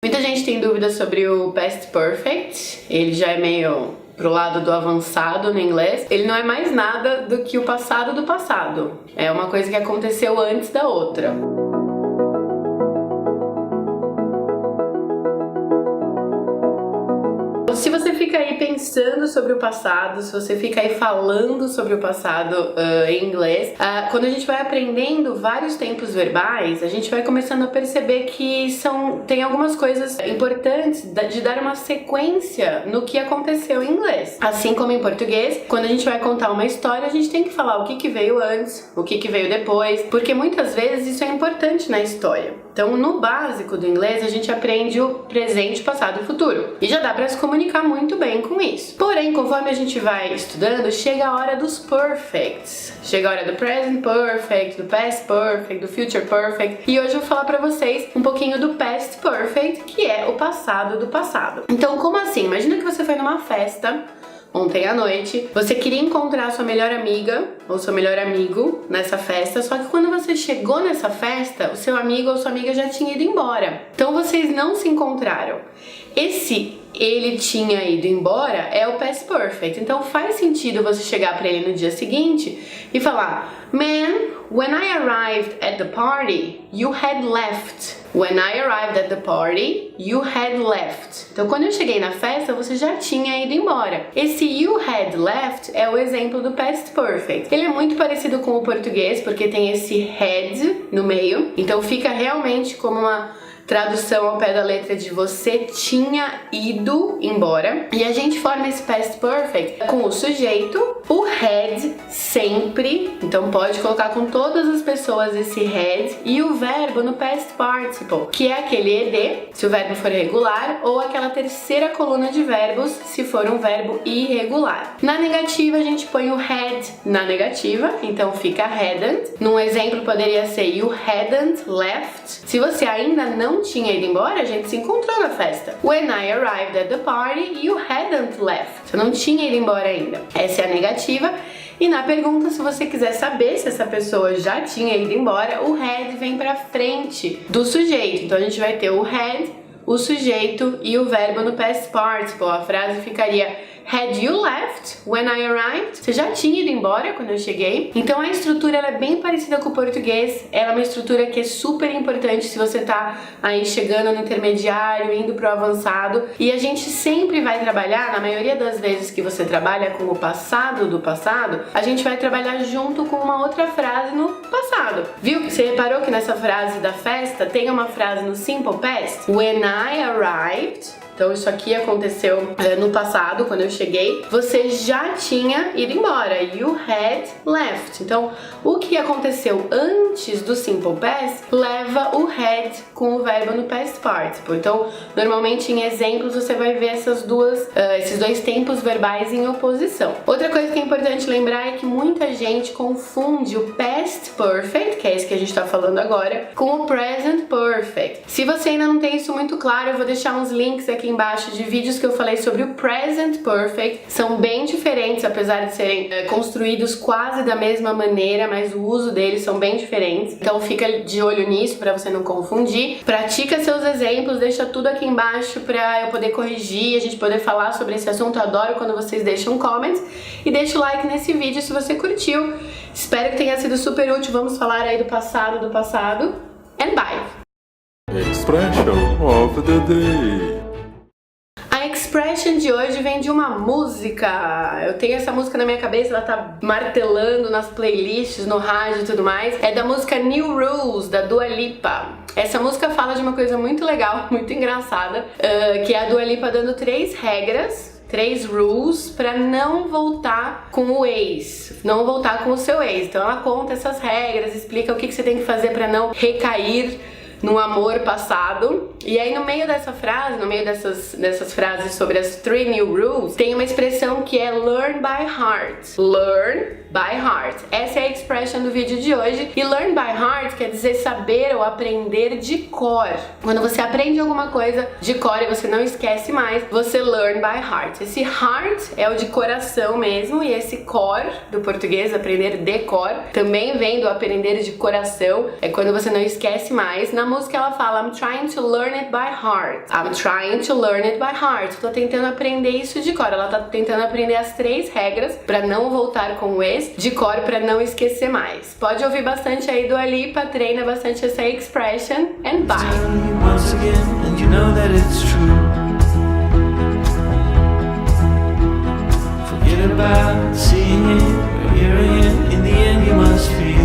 Muita gente tem dúvidas sobre o Past Perfect, ele já é meio pro lado do avançado no inglês. Ele não é mais nada do que o passado do passado, é uma coisa que aconteceu antes da outra. Se você fica aí pensando sobre o passado, se você fica aí falando sobre o passado em inglês, quando a gente vai aprendendo vários tempos verbais, a gente vai começando a perceber que tem algumas coisas importantes de dar uma sequência no que aconteceu em inglês. Assim como em português, quando a gente vai contar uma história, a gente tem que falar o que veio antes, o que veio depois, porque muitas vezes isso é importante na história. Então, no básico do inglês, a gente aprende o presente, passado e futuro. E já dá para se comunicar muito bem com isso. Porém, conforme a gente vai estudando, chega a hora dos perfects. Chega a hora do present perfect, do past perfect, do future perfect. E hoje eu vou falar para vocês um pouquinho do past perfect, que é o passado do passado. Então, como assim? Imagina que você foi numa festa ontem à noite, você queria encontrar sua melhor amiga ou seu melhor amigo nessa festa, só que quando você chegou nessa festa, o seu amigo ou sua amiga já tinha ido embora. Então vocês não se encontraram. Ele tinha ido embora é o past perfect. Então faz sentido você chegar para ele no dia seguinte e falar: Man, when I arrived at the party, you had left. When I arrived at the party, you had left. Então, quando eu cheguei na festa, você já tinha ido embora. Esse you had left é o exemplo do past perfect. Ele é muito parecido com o português, porque tem esse had no meio. Então, fica realmente como uma tradução ao pé da letra de você tinha ido embora. E a gente forma esse past perfect com o sujeito, o had sempre, então pode colocar com todas as pessoas esse had, e o verbo no past participle, que é aquele ed, se o verbo for regular, ou aquela terceira coluna de verbos, se for um verbo irregular. Na negativa, a gente põe o had na negativa, então fica hadn't. Num exemplo, poderia ser you hadn't left. Se você ainda não tinha ido embora, a gente se encontrou na festa. When I arrived at the party, you hadn't left. Você não tinha ido embora ainda. Essa é a negativa. E na pergunta, se você quiser saber se essa pessoa já tinha ido embora, o had vem pra frente do sujeito. Então a gente vai ter o had, o sujeito e o verbo no past participle. A frase ficaria: Had you left when I arrived? Você já tinha ido embora quando eu cheguei? Então a estrutura ela é bem parecida com o português. Ela é uma estrutura que é super importante se você tá aí chegando no intermediário, indo pro avançado. E a gente sempre vai trabalhar, na maioria das vezes que você trabalha com o passado do passado, a gente vai trabalhar junto com uma outra frase no passado. Viu? Você reparou que nessa frase da festa tem uma frase no simple past? When I arrived. Então isso aqui aconteceu no passado, quando eu cheguei. Você já tinha ido embora. You had left. Então o que aconteceu antes do simple past leva o had com o verbo no past participle. Então normalmente em exemplos você vai ver esses dois tempos verbais em oposição. Outra coisa que é importante lembrar é que muita gente confunde o past perfect, que é esse que a gente está falando agora, com o present perfect. Se você ainda não tem isso muito claro, eu vou deixar uns links aqui embaixo de vídeos que eu falei sobre o present perfect. São bem diferentes, apesar de serem construídos quase da mesma maneira, mas o uso deles são bem diferentes. Então fica de olho nisso para você não confundir. Pratica seus exemplos, deixa tudo aqui embaixo para eu poder corrigir, a gente poder falar sobre esse assunto. Eu adoro quando vocês deixam comments e deixa o like nesse vídeo se você curtiu. Espero que tenha sido super útil. Vamos falar aí do passado and bye! Expression of the day. A expression de hoje vem de uma música. Eu tenho essa música na minha cabeça, ela tá martelando nas playlists, no rádio e tudo mais. É da música New Rules, da Dua Lipa. Essa música fala de uma coisa muito legal, muito engraçada, que é a Dua Lipa dando 3 regras, 3 rules pra não voltar com o ex, não voltar com o seu ex. Então ela conta essas regras, explica o que você tem que fazer pra não recair no amor passado. E aí no meio dessa frase, no meio dessas frases sobre as 3 new rules, tem uma expressão que é learn by heart. Learn by heart. Essa é a expression do vídeo de hoje. E learn by heart quer dizer saber ou aprender de cor. Quando você aprende alguma coisa de cor e você não esquece mais, você learn by heart. Esse heart é o de coração mesmo, e esse core do português, aprender de cor, também vem do aprender de coração. É quando você não esquece mais. Na música ela fala I'm trying to learn it by heart. I'm trying to learn it by heart. Tô tentando aprender isso de cor. Ela tá tentando aprender as 3 regras pra não voltar com o ex de cor, pra não esquecer mais. Pode ouvir bastante aí Dua Lipa, treina bastante essa expression and bye. Once again, and you know that it's true. Forget about seeing it or hearing it. In the end, you must feel.